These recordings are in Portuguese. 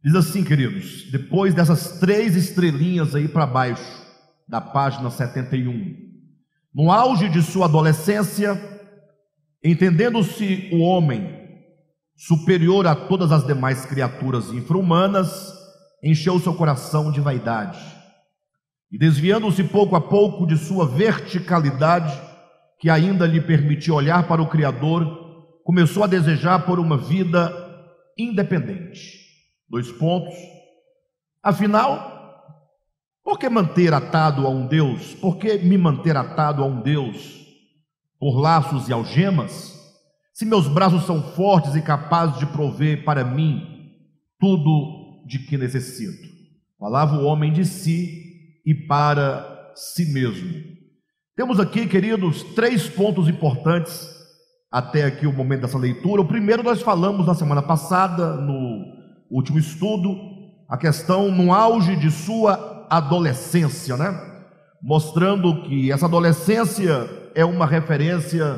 Diz assim, queridos, depois dessas 3 estrelinhas aí para baixo, da página 71. No auge de sua adolescência, entendendo-se o homem superior a todas as demais criaturas infra-humanas, encheu seu coração de vaidade. E desviando-se pouco a pouco de sua verticalidade, que ainda lhe permitia olhar para o Criador, começou a desejar por uma vida independente. 2 pontos. Afinal, por que manter atado a um Deus? Por que me manter atado a um Deus por laços e algemas, se meus braços são fortes e capazes de prover para mim tudo de que necessito? Falava o homem de si e para si mesmo. Temos aqui, queridos, 3 pontos importantes até aqui o momento dessa leitura. O primeiro nós falamos na semana passada, no último estudo, a questão no auge de sua adolescência, né? Mostrando que essa adolescência é uma referência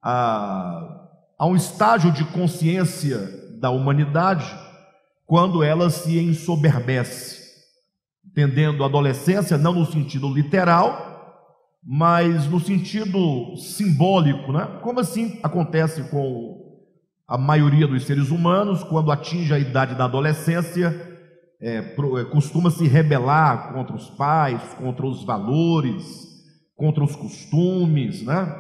a um estágio de consciência da humanidade, quando ela se ensoberbece, entendendo a adolescência não no sentido literal, mas no sentido simbólico, né? Como assim acontece com a maioria dos seres humanos, quando atinge a idade da adolescência, costuma se rebelar contra os pais, contra os valores, contra os costumes, né?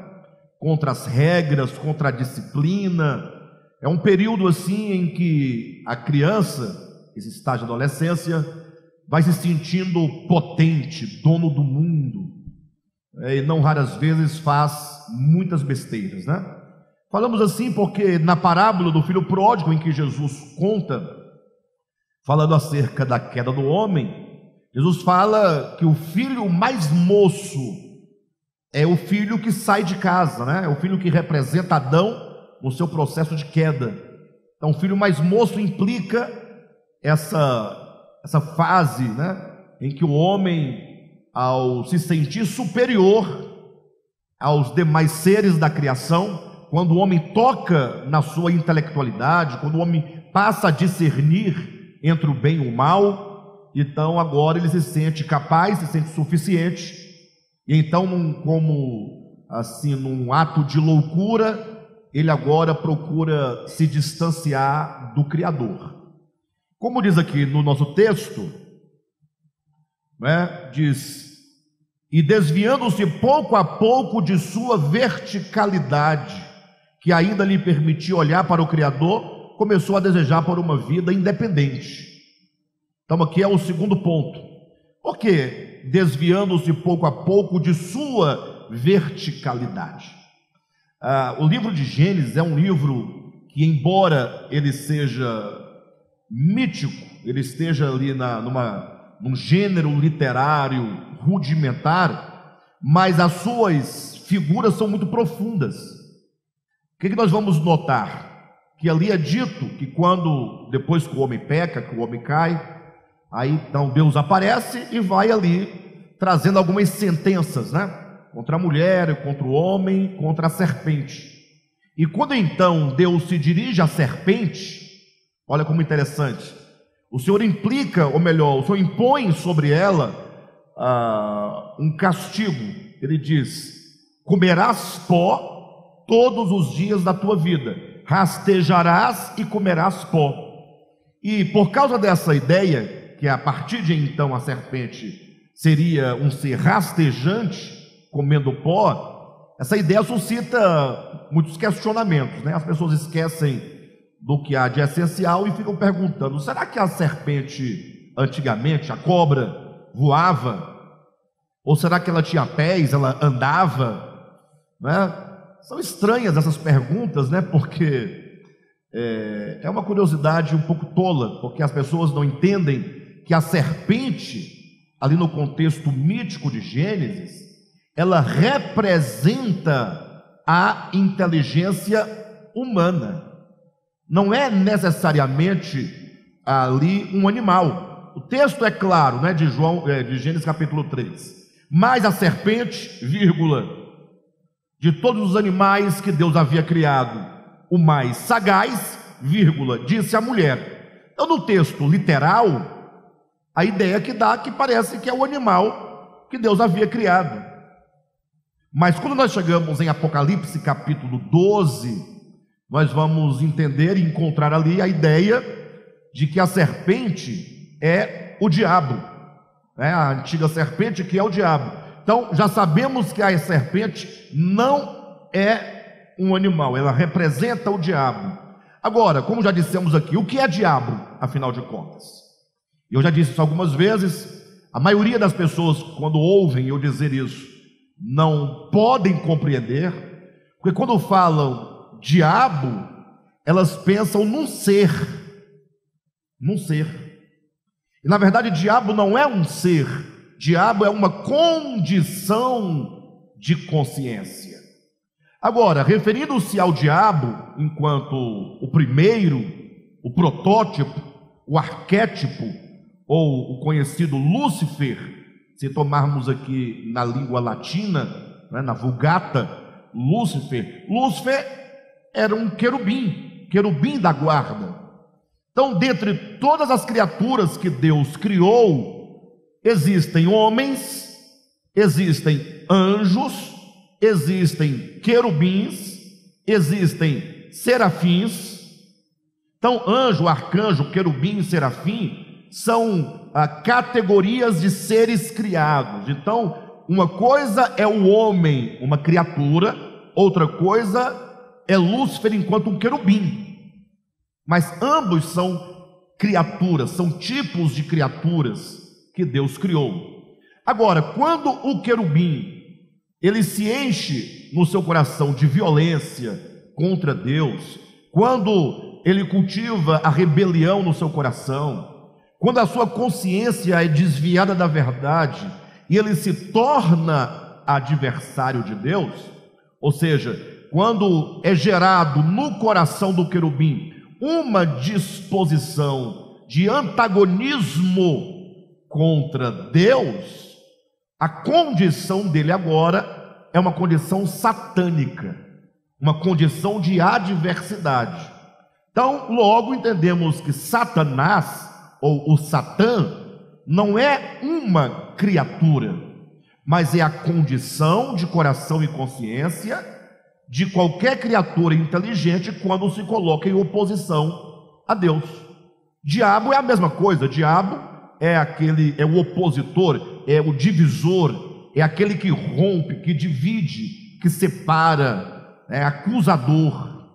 Contra as regras, contra a disciplina. É um período assim em que a criança, esse estágio de adolescência, vai se sentindo potente, dono do mundo, e não raras vezes faz muitas besteiras, né? Falamos assim porque na parábola do filho pródigo, em que Jesus conta, falando acerca da queda do homem, Jesus fala que o filho mais moço é o filho que sai de casa, né? É o filho que representa Adão no seu processo de queda. Então, o filho mais moço implica essa fase, né? Em que o homem, ao se sentir superior aos demais seres da criação, quando o homem toca na sua intelectualidade, quando o homem passa a discernir entre o bem e o mal, então agora ele se sente capaz, se sente suficiente, e então, como assim, num ato de loucura, ele agora procura se distanciar do Criador. Como diz aqui no nosso texto, né, diz: e desviando-se pouco a pouco de sua verticalidade, que ainda lhe permitia olhar para o Criador, começou a desejar por uma vida independente. Então aqui é o segundo ponto. Por quê? Desviando-se pouco a pouco de sua verticalidade. O livro de Gênesis é um livro que, embora ele seja mítico, ele esteja ali num gênero literário rudimentar, mas as suas figuras são muito profundas. O que nós vamos notar? Que ali é dito que depois que o homem peca, que o homem cai, aí então Deus aparece e vai ali trazendo algumas sentenças, né? Contra a mulher, contra o homem, contra a serpente. E quando então Deus se dirige à serpente, olha como interessante, o Senhor implica, ou melhor, o Senhor impõe sobre ela um castigo. Ele diz: comerás pó todos os dias da tua vida, rastejarás e comerás pó. E por causa dessa ideia, que a partir de então a serpente seria um ser rastejante, comendo pó, essa ideia suscita muitos questionamentos, né? As pessoas esquecem do que há de essencial e ficam perguntando: será que a serpente, antigamente, a cobra, voava? Ou será que ela tinha pés, ela andava? Né? São estranhas essas perguntas, né? Porque é uma curiosidade um pouco tola, porque as pessoas não entendem que a serpente, ali no contexto mítico de Gênesis, ela representa a inteligência humana. Não é necessariamente ali um animal. O texto é claro, né, de Gênesis capítulo 3. Mas a serpente, de todos os animais que Deus havia criado, o mais sagaz, disse a mulher. Então, no texto literal, a ideia que dá que parece que é o animal que Deus havia criado. Mas quando nós chegamos em Apocalipse capítulo 12, nós vamos entender e encontrar ali a ideia de que a serpente é o diabo, né? A antiga serpente que é o diabo. Então já sabemos que a serpente não é um animal, ela representa o diabo. Agora, como já dissemos aqui, o que é diabo, afinal de contas? Eu já disse isso algumas vezes, a maioria das pessoas, quando ouvem eu dizer isso, não podem compreender, porque quando falam diabo, elas pensam num ser. E na verdade, diabo não é um ser, diabo é uma condição de consciência. Agora, referindo-se ao diabo enquanto o primeiro, o protótipo, o arquétipo, ou o conhecido Lúcifer, se tomarmos aqui na língua latina, né, na Vulgata, Lúcifer era um querubim da guarda. Então, dentre todas as criaturas que Deus criou, existem homens, existem anjos, existem querubins, existem serafins. Então, anjo, arcanjo, querubim e serafim são categorias de seres criados. Então, uma coisa é o homem, uma criatura, outra coisa é Lúcifer enquanto um querubim. Mas ambos são criaturas, são tipos de criaturas que Deus criou. Agora, quando o querubim ele se enche no seu coração de violência contra Deus, quando ele cultiva a rebelião no seu coração, quando a sua consciência é desviada da verdade e ele se torna adversário de Deus, ou seja, quando é gerado no coração do querubim uma disposição de antagonismo contra Deus, a condição dele agora é uma condição satânica, uma condição de adversidade. Então, logo entendemos que Satanás, ou o Satã, não é uma criatura, mas é a condição de coração e consciência de qualquer criatura inteligente quando se coloca em oposição a Deus. Diabo é a mesma coisa, diabo é o opositor, é o divisor, é aquele que rompe, que divide, que separa, é acusador.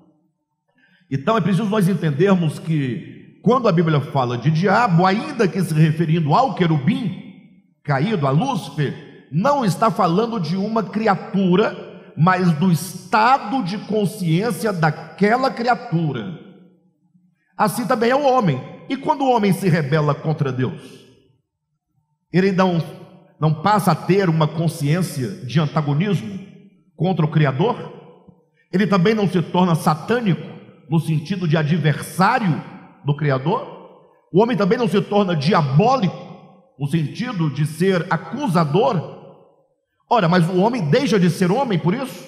Então é preciso nós entendermos que quando a Bíblia fala de diabo, ainda que se referindo ao querubim caído, a Lúcifer, não está falando de uma criatura, mas do estado de consciência daquela criatura. Assim também é o homem. E quando o homem se rebela contra Deus, ele não passa a ter uma consciência de antagonismo contra o Criador? Ele também não se torna satânico no sentido de adversário do Criador? O homem também não se torna diabólico no sentido de ser acusador? Ora, mas o homem deixa de ser homem por isso?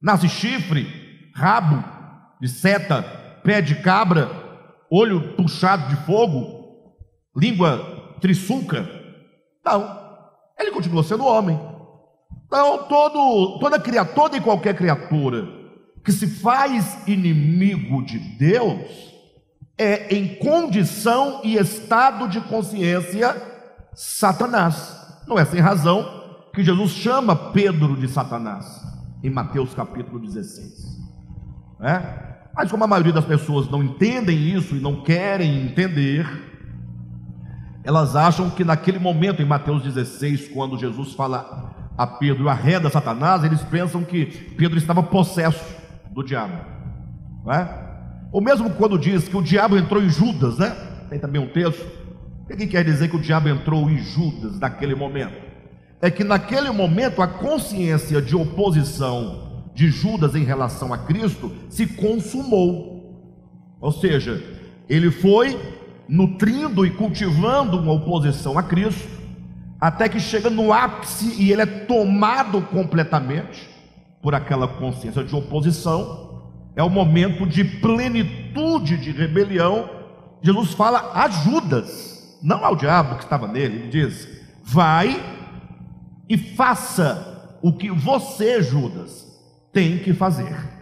Nasce chifre, rabo de seta, pé de cabra, olho puxado de fogo, língua trissuca? Não, ele continua sendo homem. Então, toda e qualquer criatura que se faz inimigo de Deus é, em condição e estado de consciência, Satanás. Não é sem razão que Jesus chama Pedro de Satanás em Mateus capítulo 16, né? Mas como a maioria das pessoas não entendem isso e não querem entender, elas acham que naquele momento em Mateus 16, quando Jesus fala a Pedro, arreda Satanás, eles pensam que Pedro estava possesso do diabo, né? Ou mesmo quando diz que o diabo entrou em Judas, né? Tem também um texto. O que quer dizer que o diabo entrou em Judas naquele momento? É que naquele momento a consciência de oposição de Judas em relação a Cristo se consumou. Ou seja, ele foi nutrindo e cultivando uma oposição a Cristo, até que chega no ápice e ele é tomado completamente por aquela consciência de oposição. É o momento de plenitude de rebelião, Jesus fala a Judas, não ao diabo que estava nele. Ele diz: vai e faça o que você, Judas, tem que fazer.